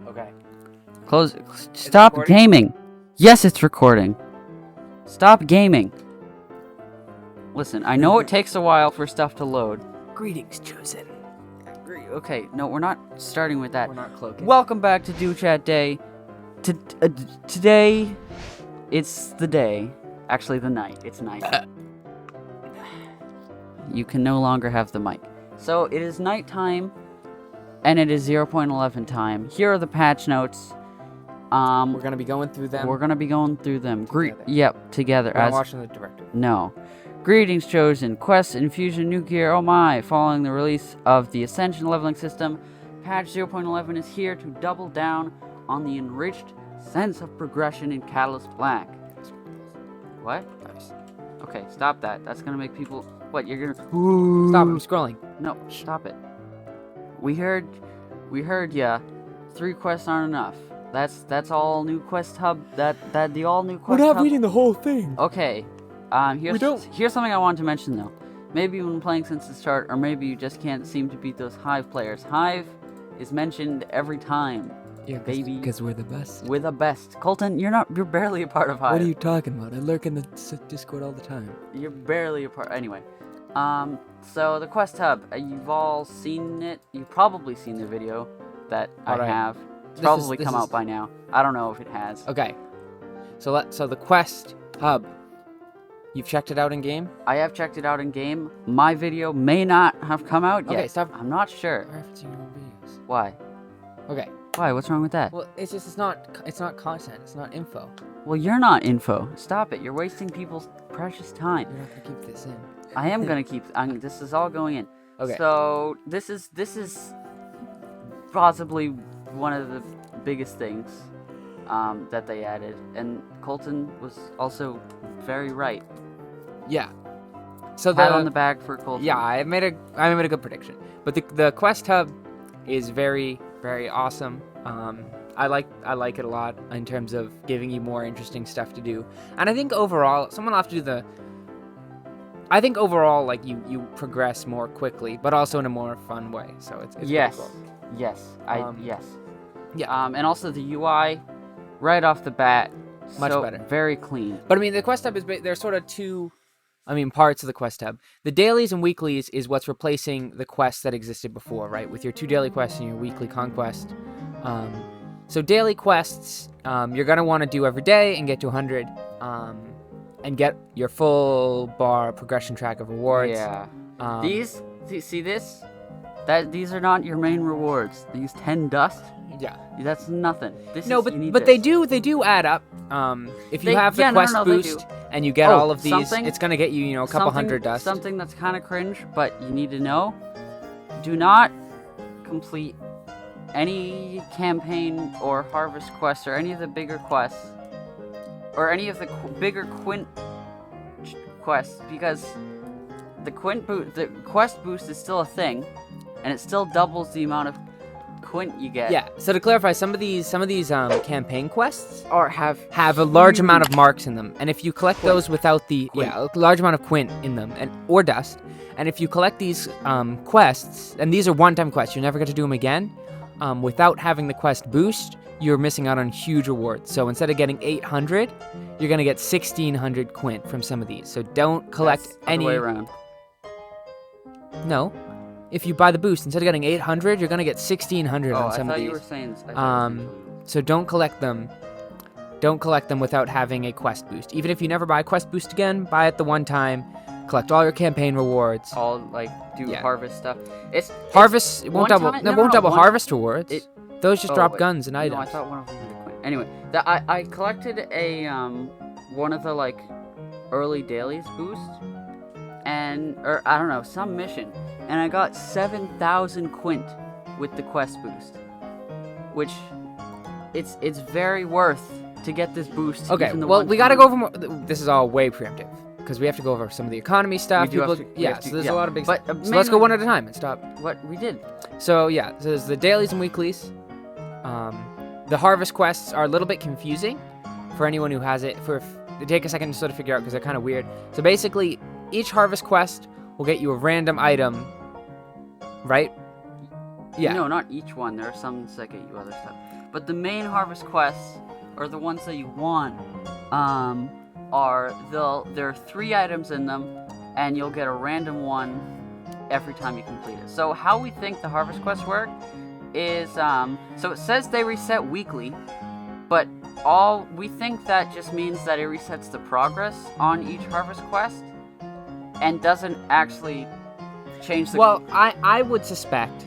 Okay. Close. Stop recording? gaming. Yes, it's recording. Stop gaming. Listen, I know it takes a while for stuff to load. Greetings, chosen. Okay, no, we're not starting with that. We're not cloaking. Welcome back to DooChatDay. Today, it's the day. Actually, the night. It's night. You can no longer have the mic. So, it is nighttime, and it is 0.11 time. Here are the patch notes. We're gonna be going through them. We're gonna be going through them. Together. Together. We're not watching the director. No. Greetings, chosen. Quest, infusion, new gear, oh my. Following the release of the Ascension leveling system, patch 0.11 is here to double down on the enriched sense of progression in Catalyst Black. What? Nice. Okay, stop that. That's gonna make people... What, you're gonna... Stop, I'm scrolling. No, stop it. We heard ya. 3 quests aren't enough. That's all new quest hub. The all new quest hub. reading the whole thing. Okay. Here's something I wanted to mention though. Maybe you've been playing since the start, or maybe you just can't seem to beat those Hive players. Hive is mentioned every time. Yeah, baby. Because we're the best. We're the best. Colton, you're barely a part of Hive. What are you talking about? I lurk in the Discord all the time. You're barely a part. Anyway. So the quest hub, you've all seen it. You've probably seen the video that I have. It's probably come out by now. I don't know if it has. Okay. So the quest hub. You've checked it out in game? I have checked it out in game. My video may not have come out yet. Okay, stop. I'm not sure. Referencing your own videos. Why? Okay. Why? What's wrong with that? Well, it's not content. It's not info. Well, you're not info. Stop it. You're wasting people's precious time. You're not gonna keep this in. I am gonna keep. This is all going in. Okay. So this is possibly one of the biggest things that they added, and Colton was also very right. Yeah. So Pat on the back for Colton. Yeah, I made a good prediction. But the quest hub is very, very awesome. I like it a lot in terms of giving you more interesting stuff to do. And I think overall, someone will have to do I think overall, like, you progress more quickly, but also in a more fun way. So it's yes, cool. yes, yes. Yeah. And also the UI, right off the bat, Much better. Very clean. But I mean, the quest hub there's sort of two, parts of the quest hub. The dailies and weeklies is what's replacing the quests that existed before, right? With your 2 daily quests and your weekly conquest. So daily quests, you're gonna want to do every day and get to 100, and get your full bar progression track of rewards. Yeah. See this? These are not your main rewards. These 10 dust. Yeah. That's nothing. But they do add up. If you have the quest boost and you get all of these, it's gonna get you, a couple hundred dust. Something that's kind of cringe, but you need to know: do not complete any campaign or harvest quests or any of the bigger quests or any of the bigger quint quests, because the quest boost is still a thing, and it still doubles the amount of quint you get. Yeah. So to clarify, some of these campaign quests have a large amount of marks in them, and if you collect those without a large amount of quint in them or dust, and if you collect these quests, and these are one-time quests, you're never going to do them again, without having the quest boost, you're missing out on huge rewards. So instead of getting 800, you're going to get 1600 quint from some of these. So don't collect any. Other way around. No. If you buy the boost, instead of getting 800, you're going to get 1600 on some of these. You were saying. So don't collect them. Don't collect them without having a quest boost. Even if you never buy a quest boost again, buy it the one time. Collect all your campaign rewards. All harvest stuff. It won't double harvest rewards. Those just drop guns and items. No, I thought one of them did quint. Anyway, I collected a one of the early dailies boost, or I don't know, some mission, and I got 7,000 quint with the quest boost, which it's very worth to get this boost. Okay, well, we gotta go over more. This is all way preemptive because we have to go over some of the economy stuff. So there's a lot of big stuff. So let's go one at a time and stop. What we did. So yeah, so there's the dailies and weeklies. The harvest quests are a little bit confusing for anyone who has it. They take a second to sort of figure out because they're kind of weird. So basically, each harvest quest will get you a random item, right? Yeah. No, not each one. There are some that get you other stuff. But the main harvest quests, or the ones that you want, there are 3 items in them, and you'll get a random one every time you complete it. So how we think the harvest quests work is, so it says they reset weekly, but we think that just means that it resets the progress on each harvest quest, and doesn't actually change the... Well, I would suspect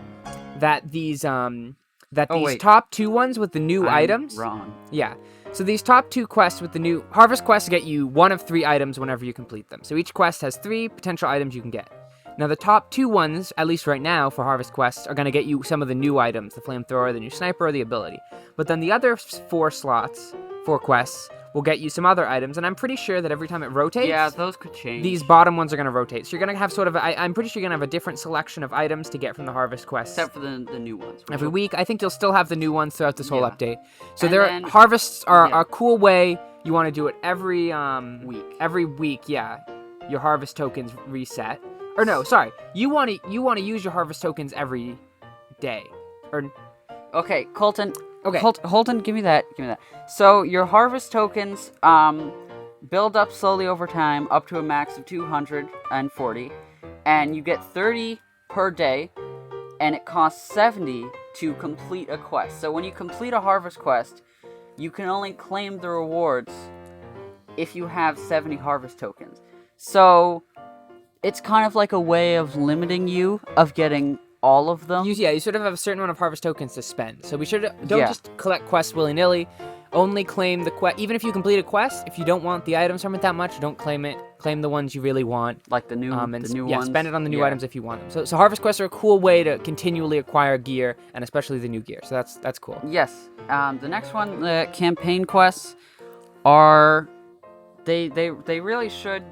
that these top 2 ones with the new items... wrong. Yeah. So these top 2 quests with the new... Harvest quests get you 1 of 3 items whenever you complete them. So each quest has 3 potential items you can get. Now the top 2 ones, at least right now for harvest quests, are going to get you some of the new items. The flamethrower, the new sniper, or the ability. But then the other 4 quests, will get you some other items. And I'm pretty sure that every time it rotates... Yeah, those could change. These bottom ones are going to rotate. So you're going to have sort of... I'm pretty sure you're going to have a different selection of items to get from the harvest quests. Except for the new ones. Every week. I think you'll still have the new ones throughout this whole update. So harvests are a cool way. You want to do it every week. Every week, yeah. Your harvest tokens reset. Or no, sorry. You want to use your harvest tokens every day. Okay, Colton. Okay. Colton, give me that. So your harvest tokens build up slowly over time up to a max of 240, and you get 30 per day, and it costs 70 to complete a quest. So when you complete a harvest quest, you can only claim the rewards if you have 70 harvest tokens. So it's kind of like a way of limiting you of getting all of them. You sort of have a certain amount of harvest tokens to spend. So don't just collect quests willy-nilly. Only claim the quest. Even if you complete a quest, if you don't want the items from it that much, don't claim it. Claim the ones you really want. Like the new ones. Yeah, spend it on the new items if you want them. So harvest quests are a cool way to continually acquire gear, and especially the new gear. So that's cool. Yes. The next one, the campaign quests, are... They really should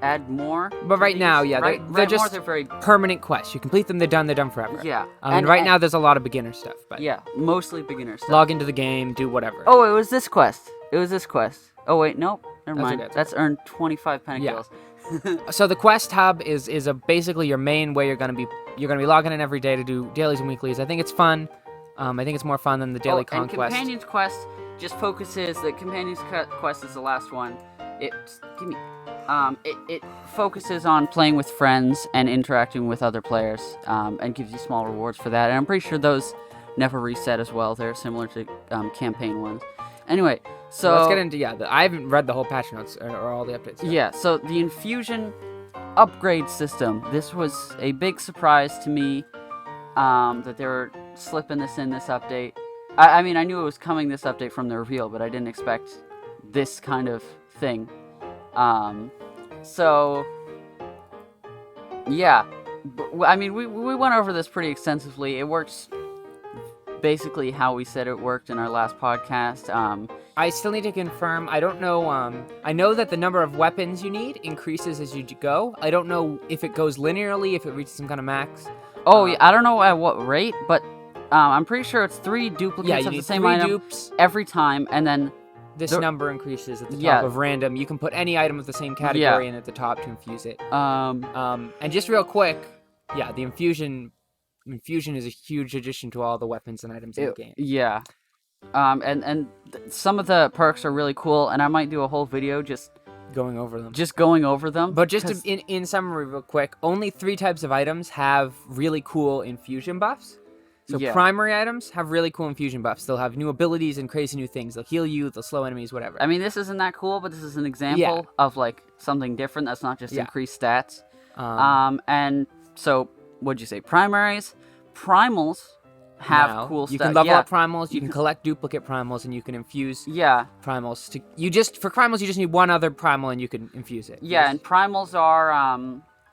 add more. But right now, yeah, they're just they're very permanent quests. You complete them, they're done forever. Yeah. And right now, there's a lot of beginner stuff. But yeah, mostly beginner stuff. Log into the game, do whatever. Oh, it was this quest. Oh wait, nope. Never mind. Okay. That's earned 25 penny So the quest hub is basically your main way you're gonna be logging in every day to do dailies and weeklies. I think it's fun. I think it's more fun than the daily conquest. And Companions Quest just focuses. The Companions Quest is the last one. It focuses on playing with friends and interacting with other players, and gives you small rewards for that. And I'm pretty sure those never reset as well. They're similar to campaign ones. Anyway, so let's get into I haven't read the whole patch notes or all the updates yet. Yeah, so the infusion upgrade system. This was a big surprise to me, that they were slipping this in this update. I mean, I knew it was coming this update from the reveal, but I didn't expect this kind of thing. So yeah, I mean, we went over this pretty extensively. It works basically how we said it worked in our last podcast. I still need to confirm. I don't know. I know that the number of weapons you need increases as you go. I don't know if it goes linearly, if it reaches some kind of max. Yeah, I don't know at what rate, but I'm pretty sure it's 3 duplicates of the same item dupes every time, and then this number increases at the top of random. You can put any item of the same category in at the top to infuse it. And just real quick, the infusion is a huge addition to all the weapons and items in the game. Yeah. And some of the perks are really cool, and I might do a whole video just going over them. But just in summary real quick, only 3 types of items have really cool infusion buffs. So primary items have really cool infusion buffs. They'll have new abilities and crazy new things. They'll heal you, they'll slow enemies, whatever. I mean, this isn't that cool, but this is an example of like something different that's not just increased stats. And so, what'd you say? Primaries? Primals have cool stuff. You can level up primals, you can collect duplicate primals, and you can infuse primals. For primals, you just need 1 other primal and you can infuse it. Yeah, and primals are,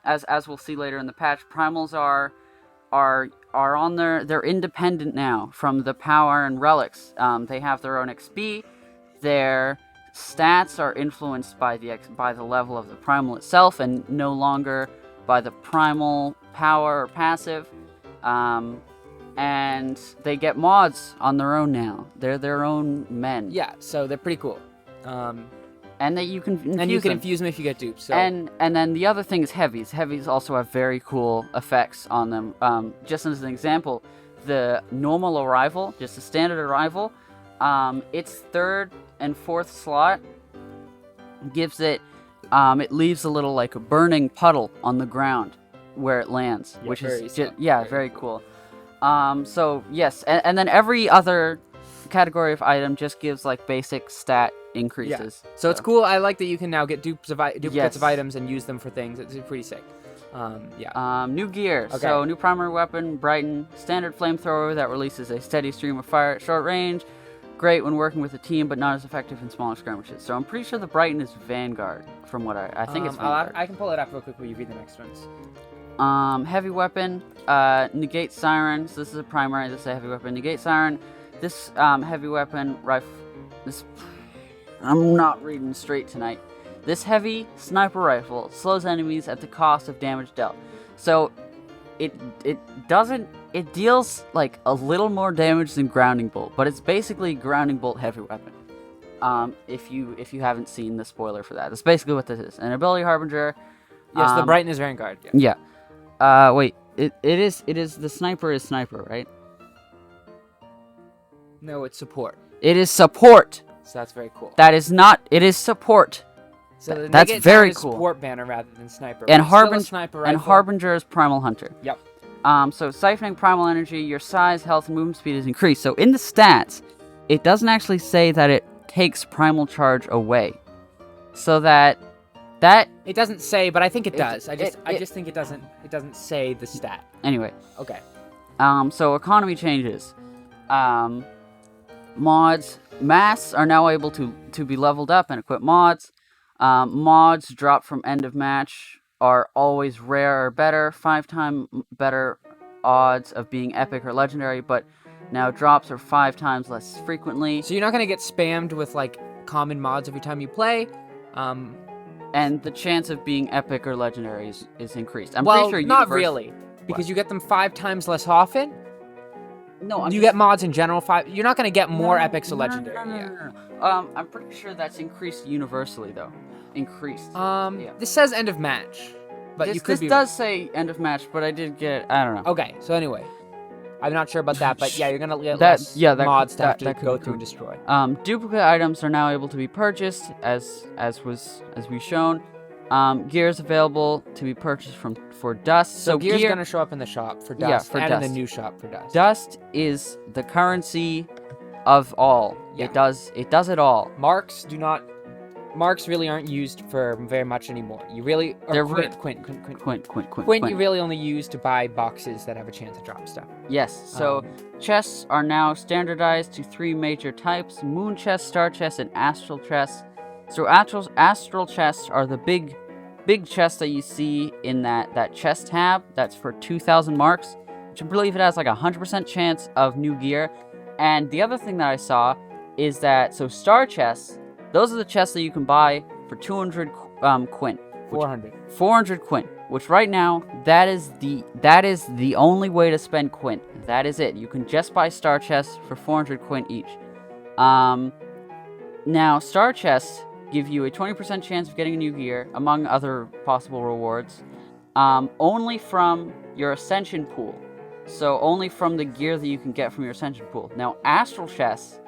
as we'll see later in the patch, primals are on they're independent now from the power and relics. They have their own XP. Their stats are influenced by the level of the primal itself, and no longer by the primal power or passive. And they get mods on their own now. They're their own men. Yeah, so they're pretty cool. And that you can infuse and you can infuse them if you get dupes. So. And then the other thing is heavies. Heavies also have very cool effects on them. Just as an example, the normal arrival, just a standard arrival, its third and fourth slot gives it, it leaves a little like a burning puddle on the ground where it lands, Yeah, which very is smart. very cool. So yes, and then every other category of item just gives like basic stat increases. So it's cool. I like that you can now get duplicates Yes. of items and use them for things. It's pretty sick. New gear. Okay. So new primary weapon, Brighton, standard flamethrower that releases a steady stream of fire at short range. Great when working with a team, but not as effective in smaller skirmishes. So I'm pretty sure the Brighton is Vanguard, from what I think it's Vanguard. I can pull it up real quick while you read the next ones. Heavy weapon, negate siren. So this is a primary. This is a heavy weapon. Negate siren. This heavy weapon rifle. This I'm not reading straight tonight. This heavy sniper rifle slows enemies at the cost of damage dealt. So it deals like a little more damage than grounding bolt, but it's basically grounding bolt heavy weapon. If you haven't seen the spoiler for that, that's basically what this is. An ability harbinger. Yes, the Brighton is Vanguard. Yeah. Yeah. Wait. It is the sniper is sniper, right? No, it's support. It is support. So that's very cool. That is not. It is support. So the that's negate very sound is cool. Support banner rather than sniper. And but it's still a Harbinger sniper and rifle. Harbinger is primal hunter. Yep. So siphoning primal energy, your size, health, and movement speed is increased. So in the stats, it doesn't actually say that it takes primal charge away. So that It doesn't say, but I think it does. I just it- think it doesn't say the stat. anyway. Okay. So economy changes. Mods, masks are now able to be leveled up and equip mods. Mods dropped from end of match are always rare or better, 5 times better odds of being epic or legendary, but now drops are 5 times less frequently. So you're not gonna get spammed with like common mods every time you play. And the chance of being epic or legendary is increased. I'm well, pretty sure not really, because you get them 5 times less often. No, You get mods in general 5. You're not gonna get more epics or legendary. No. I'm pretty sure that's increased universally though. Increased. Yeah. This says end of match, but you could this be. does say end of match, but I did get I don't know. Okay, so anyway, I'm not sure about that, but yeah, you're gonna get That- less yeah, that mods could- to have that to could go be through cool. and destroy. Duplicate items are now able to be purchased, as we've shown. Gear is available to be purchased for Dust. So gear's gonna show up in the shop for Dust, Yeah, for and Dust. in the new shop for Dust. Dust is the currency of all. Yeah. It does it all. Marks really aren't used for very much anymore. You really They're Quint. Quint. You really only use to buy boxes that have a chance to drop stuff. Yes. So chests are now standardized to 3 major types: moon chests, star chests, and astral chests. So astral chests are the big chests that you see in that chest tab. That's for 2,000 marks, which I believe it has like a 100% chance of new gear. And the other thing that I saw is that star chests, those are the chests that you can buy for 200 quint. 400 quint, which right now that is the only way to spend quint. That is it. You can just buy star chests for 400 quint each. Now star chests give you a 20% chance of getting a new gear, among other possible rewards, only from your ascension pool. So only from the gear that you can get from your ascension pool. Now astral chests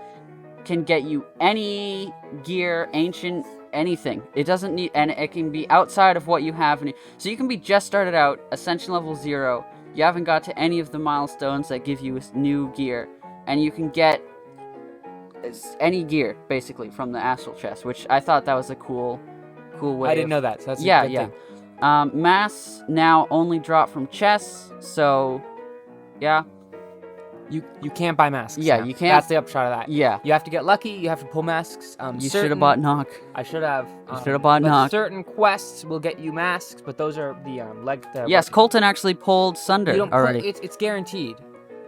can get you any gear, ancient, anything. It doesn't need, and it can be outside of what you have. So you can be just started out, ascension level 0. You haven't got to any of the milestones that give you new gear, and you can get any gear basically from the astral chest, which I thought that was a cool way. I didn't know that. So that's yeah, a good yeah. thing. Masks now only drop from chests, so yeah. You can't buy masks. Yeah, now. you can't. That's the upshot of that. Yeah. You have to get lucky. You have to pull masks. You should have bought knock. I should have. Should have bought but knock. Certain quests will get you masks, but those are the Yes, Colton actually pulled Sunder you don't already. It's guaranteed.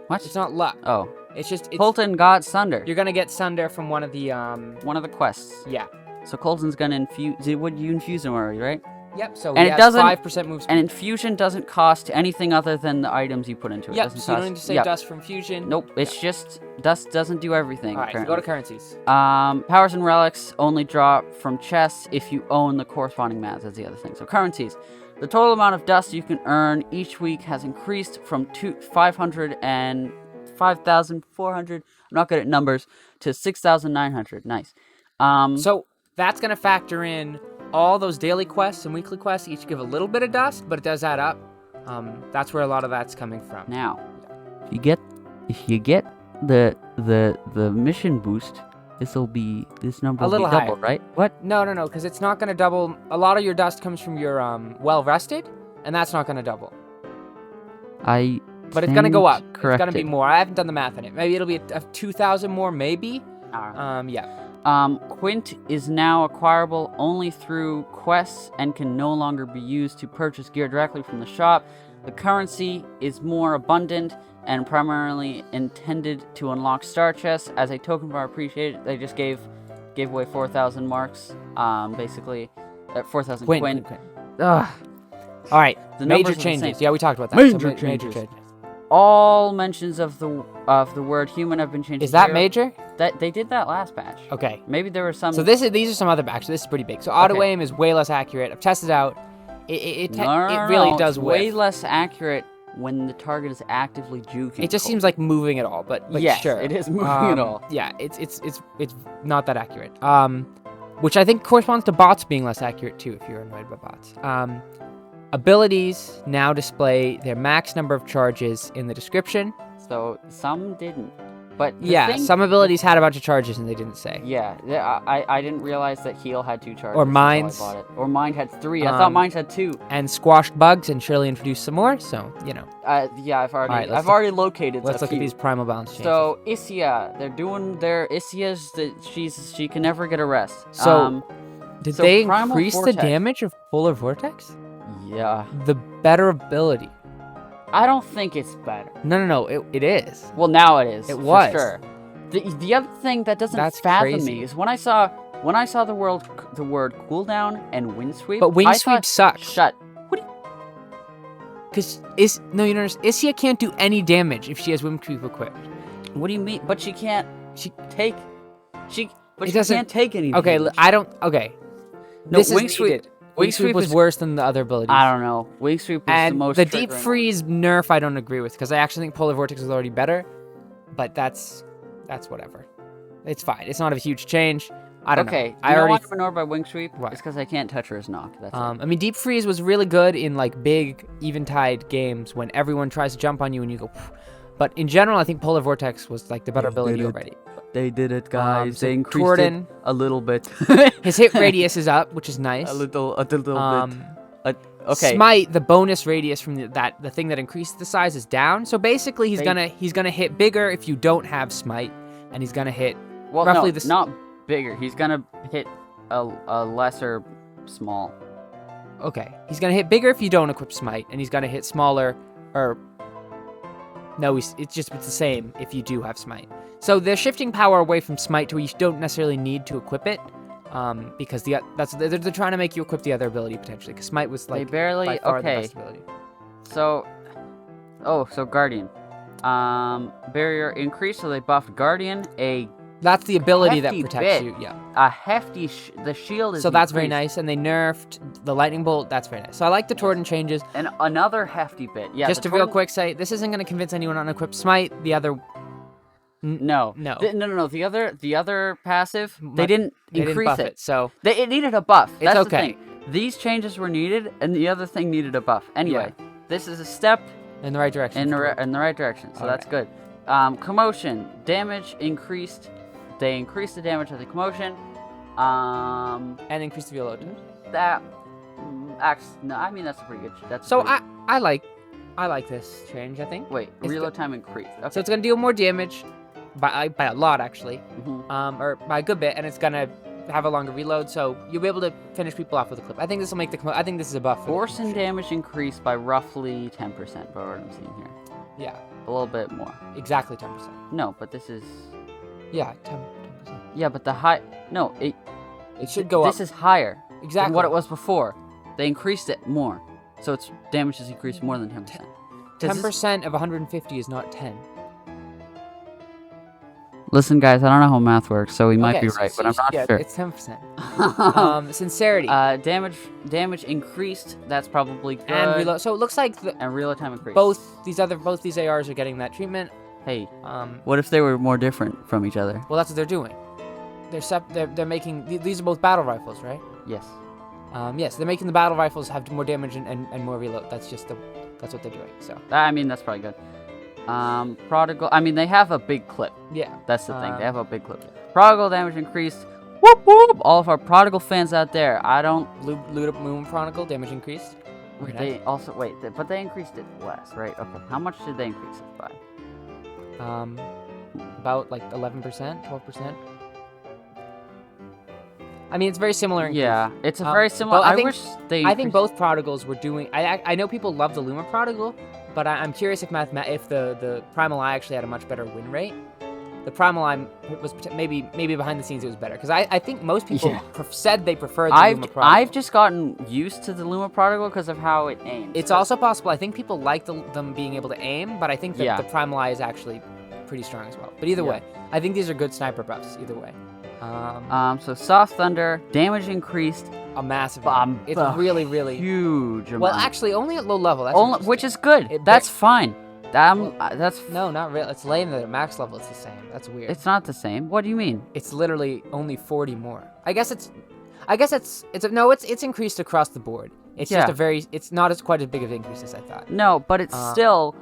What? It's not luck. Oh. It's just Colton got Sunder. You're gonna get Sunder from one of the quests. Yeah. So Colton's gonna infuse. Would you infuse him already, right? Yep. So And he it has doesn't- 5% move speed. And infusion doesn't cost anything other than the items you put into it. Yep. Doesn't So you cost, don't need to say yep. dust from fusion. Nope. It's just dust doesn't do everything. All right. So apparently. go to currencies. Powers and relics only drop from chests if you own the corresponding mats. That's the other thing. So currencies. The total amount of dust you can earn each week has increased from 500 and 5,400. I'm not good at numbers. To 6,900. Nice. So that's going to factor in all those daily quests and weekly quests. Each give a little bit of dust, but it does add up. That's where a lot of that's coming from. Now, if you get the mission boost, this number will be double, right? What? No, because it's not going to double. A lot of your dust comes from your well rested, and that's not going to double. But it's going to go up. It's going to be more. I haven't done the math on it. Maybe it'll be a 2,000 more, maybe. Yeah. Quint is now acquirable only through quests and can no longer be used to purchase gear directly from the shop. The currency is more abundant and primarily intended to unlock star chests. As a token of our appreciation, they just gave away 4,000 marks, basically, 4,000 Quint. Ugh. All right, The major numbers are the changes. same. Yeah, we talked about that. Major So changes. All mentions of the word human have been changed. Is to that zero. major? That they did that last batch. Okay. Maybe there were some. So these are some other batches. This is pretty big. So auto aim is way less accurate. I've tested it out. It really does it's way whiff. less accurate when the target is actively juking. It just seems like moving at all, but yes, sure. it is moving at all. Yeah, it's not that accurate. Which I think corresponds to bots being less accurate too, if you're annoyed by bots. Abilities now display their max number of charges in the description. So some didn't, but some abilities had a bunch of charges and they didn't say. Yeah, I didn't realize that heal had 2 charges. Or until mines. I bought it. Or mine had 3. I thought mine had 2. And squashed bugs and surely introduced some more. So Yeah, I've already Alright, already located. let's a look few. at these primal balance changes. So Isia, they're doing their Isia's that she can never get a rest. So, Did so they Primal increase the Vortex. damage of Polar Vortex? Yeah, The better ability. I don't think it's better. No, it is. Well, now it is. It for was. sure. The other thing that doesn't That's fathom crazy. me is when I saw the word cooldown and wind sweep. But wind I sweep thought, sucks. Shut. Because you don't understand. Isia can't do any damage if she has wind sweep equipped. What do you mean? But she can't. She take. She. But It she doesn't- can't take any. Okay, damage. I don't. Okay. No, This is wing sweep. needed. Wing Wing sweep sweep was is- worse than the other abilities. I don't know. Wing sweep is the And most. the deep triggering. freeze nerf I don't agree with because I actually think Polar Vortex is already better, but that's whatever. It's fine. It's not a huge change. I don't know. Okay. I already. I'm annoyed by wing sweep. What? It's because I can't touch her as knock. That's it. I mean, deep freeze was really good in like big eventide games when everyone tries to jump on you and you go. Phew. But in general, I think Polar Vortex was like the better ability already. They did it, guys. so They increased Torden- it a little bit. His hit radius is up, which is nice. a little bit. Okay. Smite, the bonus radius from the thing that increases the size is down. So basically, he's They- gonna hit bigger if you don't have smite, and he's gonna hit Well, roughly no, the s- not bigger. He's gonna hit a lesser small. okay. He's gonna hit bigger if you don't equip smite, and he's gonna hit smaller or no, it's the same if you do have smite. So they're shifting power away from smite to where you don't necessarily need to equip it, because they're trying to make you equip the other ability potentially. Because smite was like They barely. by far the Okay. best ability. So, so guardian. Barrier increase. So they buffed guardian. That's the ability that Hefty protects bit. you. Yeah. A hefty. The shield is. So that's very increased. nice, and they nerfed the lightning bolt. That's very nice. So I like the Torden changes. And another hefty bit. Yeah. Just the to real Torden- quick say, this isn't going to convince anyone on equip smite. The other, No. No. No. The other passive. They But didn't they didn't increase buff it. it. So It needed a buff. It's That's okay. the thing. These changes were needed, and the other thing needed a buff. Anyway, this is a step in the right direction. in the right direction, so that's good. Commotion. Damage increased. They increased the damage of the commotion. And increase the reload. That no, I mean that's pretty good. That's So pretty, I like this change. I think. wait. it's Reload good. time increased. Okay. So it's gonna deal more damage, by a lot actually, Mhm. or by a good bit, and it's gonna have a longer reload. So you'll be able to finish people off with a clip. I think this will make I think this is a buff. for the Force and commotion. damage increased by roughly 10%. By what I'm seeing here, Yeah, a little bit more. exactly 10%. No, but this is. Yeah, 10%. Yeah, but the high. No, it It should go up. This is higher. Exactly Than what it was before. They increased it more. So its damage has increased more than 10%. 10% of 150 is not 10. Listen, guys, I don't know how math works, so we might Okay, be so- right, so but I'm not yeah, sure. It's 10%. Sincerity Damage increased. That's probably good. and reload. So it looks like And reload time increased. both these ARs are getting that treatment. Hey, Um, what if they were more different from each other? well, that's what they're doing. They're making these are both battle rifles, right? Yes. Yes, they're making the battle rifles have more damage and more reload. That's what they're doing. So I mean, that's probably good. Prodigal. I mean, they have a big clip. yeah, That's the thing. They have a big clip. Prodigal damage increased. Whoop whoop! All of our Prodigal fans out there. I don't. Loot up Moon Chronicle damage increased. Wait, they also but they increased it less, right? Okay. How much did they increase it by? About like 11%, 12%. I mean, it's very similar. Increase. Yeah, it's a very similar. I I think both prodigals were doing. I know people love the Luma prodigal, but I'm curious if if the Primal Eye actually had a much better win rate. The Primal Eye was maybe behind the scenes it was better because I think most people said they preferred the Luma prodigal. I've just gotten used to the Luma prodigal because of how it aims. It's also possible. I think people like them being able to aim, but I think that the Primal Eye is actually pretty strong as well. But either way, I think these are good sniper buffs. Either way. So Soft Thunder damage increased a massive amount. It's really huge amount. Well, actually, only at low level. That's which is good. That's fine. That's no, not really. It's lame that at max level it's the same. That's weird. It's not the same. What do you mean? It's literally only 40 more. I guess it's increased across the board. It's just it's not as quite as big of an increase as I thought. No, but it's still.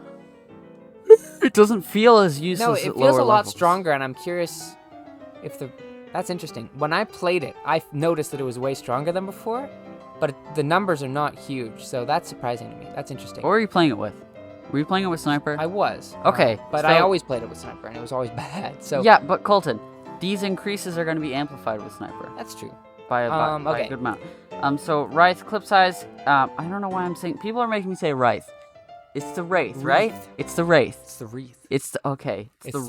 It doesn't feel as useless. No, it feels a lot stronger, and I'm curious if That's interesting. When I played it, I noticed that it was way stronger than before, but the numbers are not huge, so that's surprising to me. That's interesting. What were you playing it with? Were you playing it with Sniper? I was. Okay. But I always played it with Sniper, and it was always bad. So yeah, but Colton, these increases are going to be amplified with Sniper. That's true. By a good amount. So Wraith clip size. I don't know why I'm saying. People are making me say Wraith. It's the Wraith, right? It's the Wraith. It's the Wraith. It's the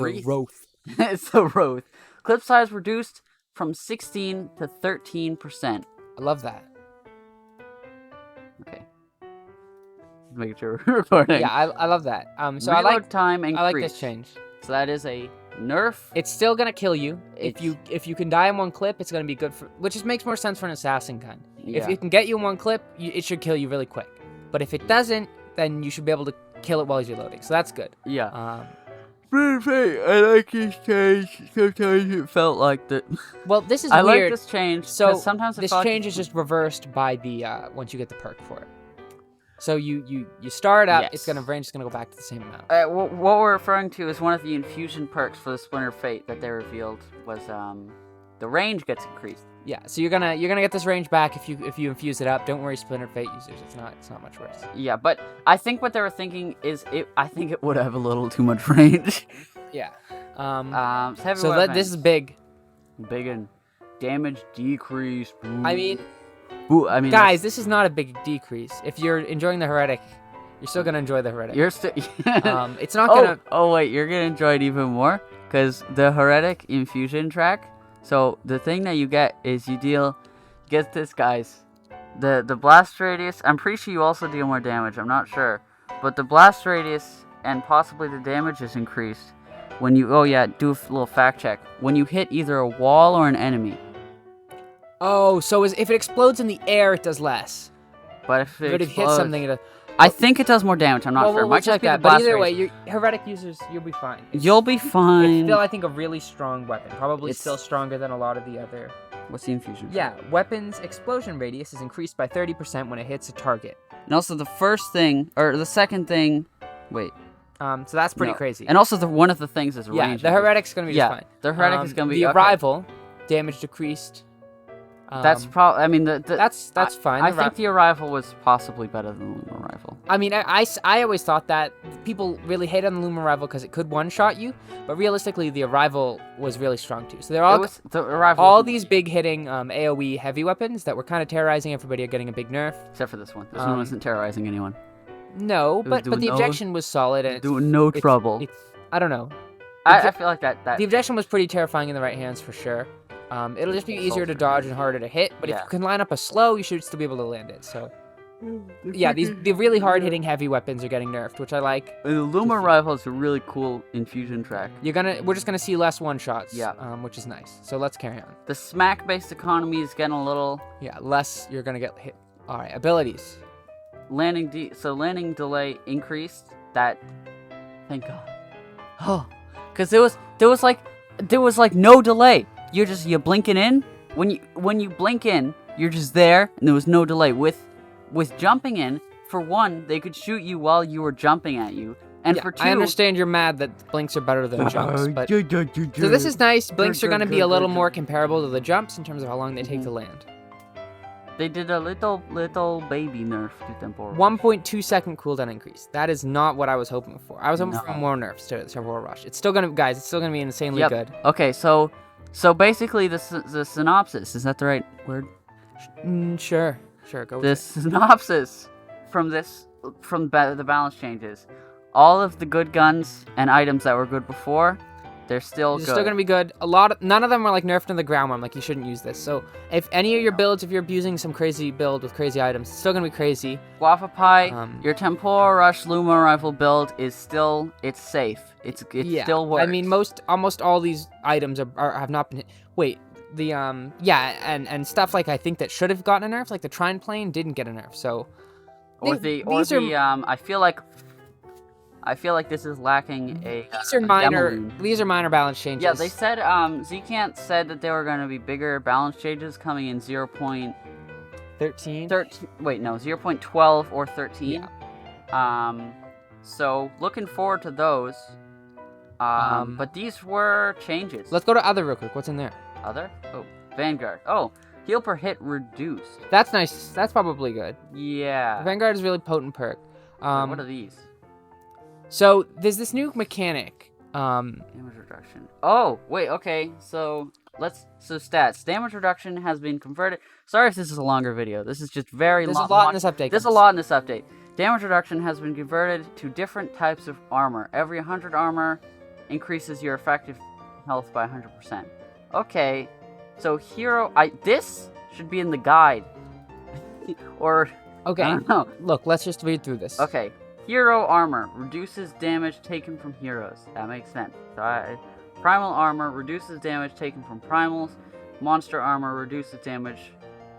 Wraith. Wraith. It's the Wraith. Clip size reduced from 16 to 13%. I love that. Okay. Making sure we're recording. Yeah, I love that. So Reload time increased. I like this change. So that is a nerf. It's still gonna kill you. If you can die in one clip, it's gonna be good for. Which just makes more sense for an assassin gun. Yeah. If it can get you in one clip, it should kill you really quick. But if it doesn't, then you should be able to kill it while he's reloading. So that's good. Yeah. I like this change. Sometimes it felt like that. Well, this is I weird. like this change. So sometimes this change is just reversed by the once you get the perk for it. So you start up, Yes. range is gonna go back to the same amount. What we're referring to is one of the infusion perks for the Splinter Fate that they revealed was the range gets increased. Yeah, so you're gonna get this range back if you infuse it up. Don't worry, Splinter Fate users, it's not much worse. Yeah, but I think what they were thinking is I think it would have a little too much range. Yeah. So this is big. Big and damage decrease. I mean, guys, this is not a big decrease. If you're enjoying the Heretic, you're still gonna enjoy the Heretic. You're still. It's not gonna. Oh wait, you're gonna enjoy it even more because the Heretic infusion track. So the thing that you get is you get this, guys. The blast radius. I'm pretty sure you also deal more damage. I'm not sure, but the blast radius and possibly the damage is increased when you. Oh yeah, do a little fact check. When you hit either a wall or an enemy. Oh, so if it explodes in the air, it does less. But if it hits something, it. I think it does more damage. I'm not sure. It might just be the blast but either radius. way, Heretic users, you'll be fine. You'll be fine. It's still, I think, a really strong weapon. Probably still stronger than a lot of the other. What's the infusion? Yeah, weapons explosion radius is increased by 30% when it hits a target. And also the second thing. Wait. So that's pretty crazy. And also one of the things is range. Yeah, the Heretic's gonna be just fine. The Heretic is gonna be. The Arrival damage decreased. That's probably. I mean, that's fine. I think the Arrival was possibly better than the Luma Rifle. I mean, I always thought that people really hate on the Luma Arrival because it could one-shot you, but realistically, the Arrival was really strong too. So they're all these big hitting AOE heavy weapons that were kind of terrorizing everybody are getting a big nerf. Except for this one. This one wasn't terrorizing anyone. No, but the objection was solid and doing no trouble. I don't know. I feel like that. The objection was pretty terrifying in the right hands for sure. It'll just be easier to dodge and harder to hit, but if you can line up a slow, you should still be able to land it. So, yeah, the really hard-hitting heavy weapons are getting nerfed, which I like. And the Luma Rifle is a really cool infusion track. We're just gonna see less one-shots, which is nice. So let's carry on. The smack-based economy is getting a little... Yeah, less you're gonna get hit. All right, abilities. Landing delay increased. That, thank God. Oh, because there was like no delay. You blinking in. When you blink in, you're just there, and there was no delay. With jumping in, for one, they could shoot you while you were jumping at you, and for two, I understand you're mad that blinks are better than jumps, but so this is nice. Blinks are going to be a little more comparable to the jumps in terms of how long they take to land. They did a little baby nerf to temporal. 1.2 second cooldown increase. That is not what I was hoping for. I was hoping for more nerfs to temporal rush. It's still gonna, guys. It's still gonna be insanely good. Okay, so basically the synopsis, is that the right word? Sure. Go. The synopsis from the balance changes. All of the good guns and items that were good before, they're still good. Still gonna be good. None of them are like nerfed in the ground where I'm like, you shouldn't use this. So if any of your builds, if you're using some crazy build with crazy items, it's still gonna be crazy. Guava Pie, your Temporal Rush Luma Rifle build is still, it's safe. It still works. I mean, almost all these items have not been hit. Wait, and stuff like I think that should have gotten a nerf, like the Trine Plane didn't get a nerf. So I feel like this is lacking a. These are minor balance changes. Yeah, they said Zcant said that there were going to be bigger balance changes coming in 0.13. 0.12 or 13. Yeah. So looking forward to those. But these were changes. Let's go to other real quick. What's in there? Other? Oh, Vanguard. Oh, heal per hit reduced. That's nice. That's probably good. Yeah. Vanguard is a really potent perk. What are these? So there's this new mechanic. Damage reduction. Oh, wait, okay. So stats. Damage reduction has been converted. Sorry if this is a longer video. This is just very long. There's a lot in this update. There's a lot in this update. Damage reduction has been converted to different types of armor. Every 100 armor increases your effective health by 100%. Okay. So this should be in the guide. Or okay. I don't know. Look, let's just read through this. Okay. Hero armor reduces damage taken from heroes. That makes sense. Primal armor reduces damage taken from primals. Monster armor reduces damage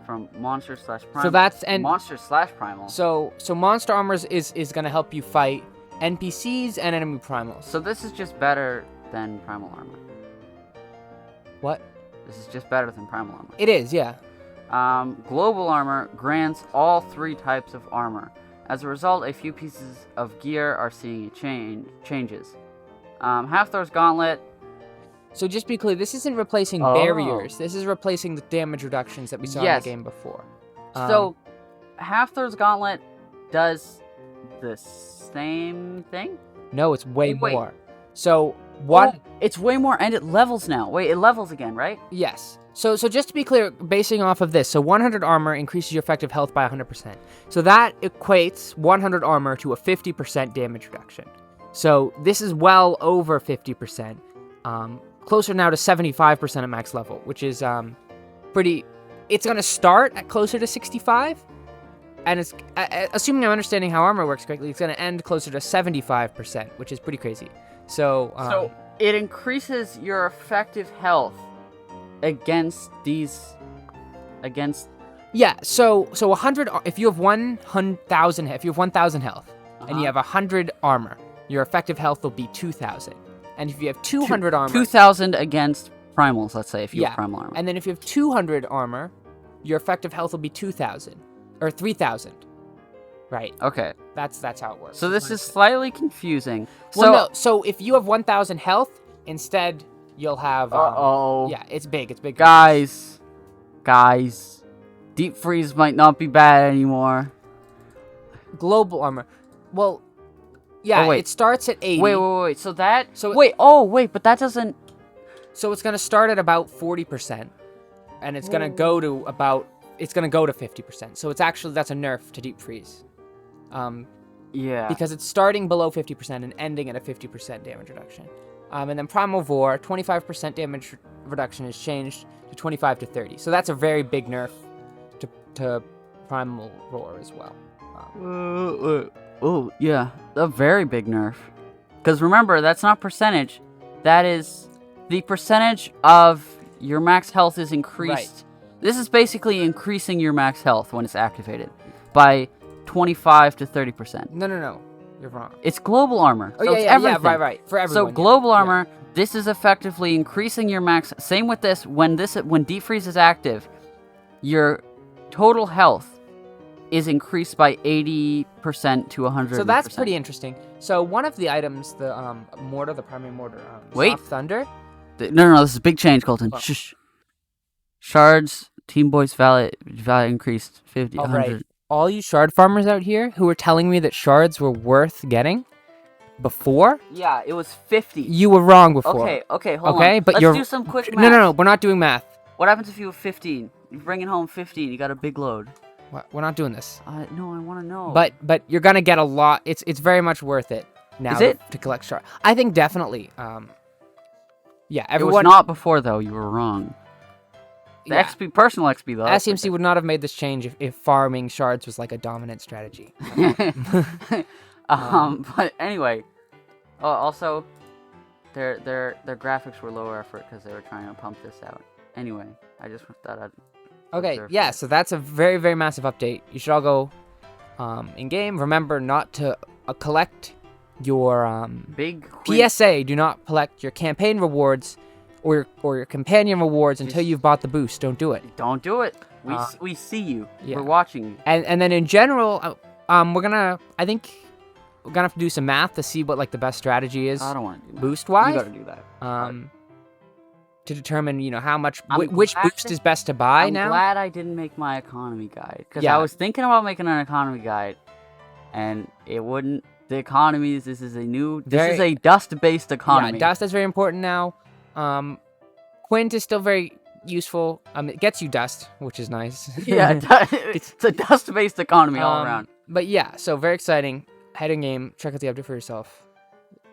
from monster/primal. So that's monster/primal. So monster armor is gonna help you fight NPCs and enemy primals. So this is just better than primal armor. What? This is just better than primal armor. It is, yeah. Global armor grants all 3 types of armor. As a result, a few pieces of gear are seeing changes. Half-Thor's Gauntlet. So just be clear, this isn't replacing barriers. This is replacing the damage reductions that we saw in the game before. So, Half-Thor's Gauntlet does the same thing? No, it's way more. So what? Oh, it's way more, and it levels now. Wait, it levels again, right? Yes. So just to be clear, basing off of this, so 100 armor increases your effective health by 100%. So that equates 100 armor to a 50% damage reduction. So this is well over 50%. Closer now to 75% at max level, which is pretty. It's gonna start at closer to 65, and it's assuming I'm understanding how armor works correctly. It's gonna end closer to 75%, which is pretty crazy. So it increases your effective health against yeah, so 100, if you have 1,000 health and you have 100 armor, your effective health will be 2,000. And if you have 200 armor, 2,000 against primals, let's say, if you have primal armor. And then if you have 200 armor, your effective health will be 2,000 or 3,000. Right. Okay. That's how it works. So this is slightly confusing. So if you have 1,000 health, instead you'll have yeah, it's big. Guys, deep freeze might not be bad anymore. Global armor. Well, yeah, it starts at 80. Wait. But that doesn't. So it's gonna start at about 40%, and it's gonna go to 50%. So it's actually, that's a nerf to deep freeze. Yeah. Because it's starting below 50% and ending at a 50% damage reduction. And then Primal Vor, 25% damage reduction is changed to 25 to 30. So that's a very big nerf to Primal Roar as well. Oh, yeah. A very big nerf. Because remember, that's not percentage. That is the percentage of your max health is increased. Right. This is basically increasing your max health when it's activated by 25 to 30%. No. You're wrong. It's global armor. Oh So it's yeah, everything. right. For everyone. So global armor, this is effectively increasing your max. Same with this. When deep freeze is active, your total health is increased by 80% to 100%. So that's pretty interesting. So one of the items, the mortar, the primary mortar, Soft Thunder. No, this is a big change, Colton. Well, Shush. Shards, Team Boys value increased 50, all 100. right. All you shard farmers out here who were telling me that shards were worth getting before, Yeah, it was 50. you were wrong before. Okay, hold on. Okay, but Let's you're do some quick math. No, we're not doing math. What happens if you have 15? You're bringing home 15. You got a big load. We're not doing this. No, I want to know. But you're gonna get a lot. It's very much worth it now Is it? to collect shards. I think definitely. Yeah, everyone. It was not before though. You were wrong. The yeah. XP, personal XP though. SCMC would not have made this change if farming shards was like a dominant strategy. But anyway, also, their graphics were lower effort because they were trying to pump this out. Anyway, I just thought I'd. Okay, yeah, so that's a very, very massive update. You should all go in game. Remember not to collect your Big PSA. Do not collect your campaign rewards or your companion rewards until you've bought the boost. Don't do it. Don't do it. We see you. Yeah. We're watching you. And then in general, I think we're gonna have to do some math to see what like the best strategy is. I don't want to do that. Boost wise. You gotta do that. To determine, how much I'm which glad boost is best to buy I'm now. glad I didn't make my economy guide because Yeah. I was thinking about making an economy guide, and it wouldn't. The economies. This is a dust-based economy. Yeah, dust is very important now. Quint is still very useful. It gets you dust, which is nice. Yeah, it's a dust-based economy all around. But yeah, so very exciting. Head in game. Check out the update for yourself.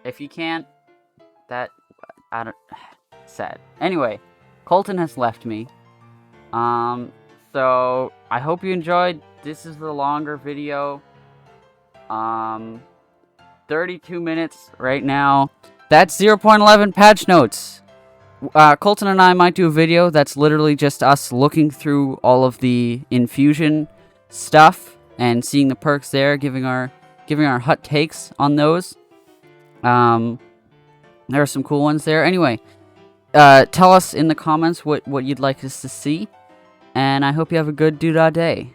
If you can't, I don't. Sad. Anyway, Colton has left me. So I hope you enjoyed. This is the longer video. 32 minutes right now. That's 0.11 patch notes. Colton and I might do a video that's literally just us looking through all of the infusion stuff and seeing the perks there, giving our hot takes on those. There are some cool ones there. Anyway, tell us in the comments what you'd like us to see, and I hope you have a good DooDaDay.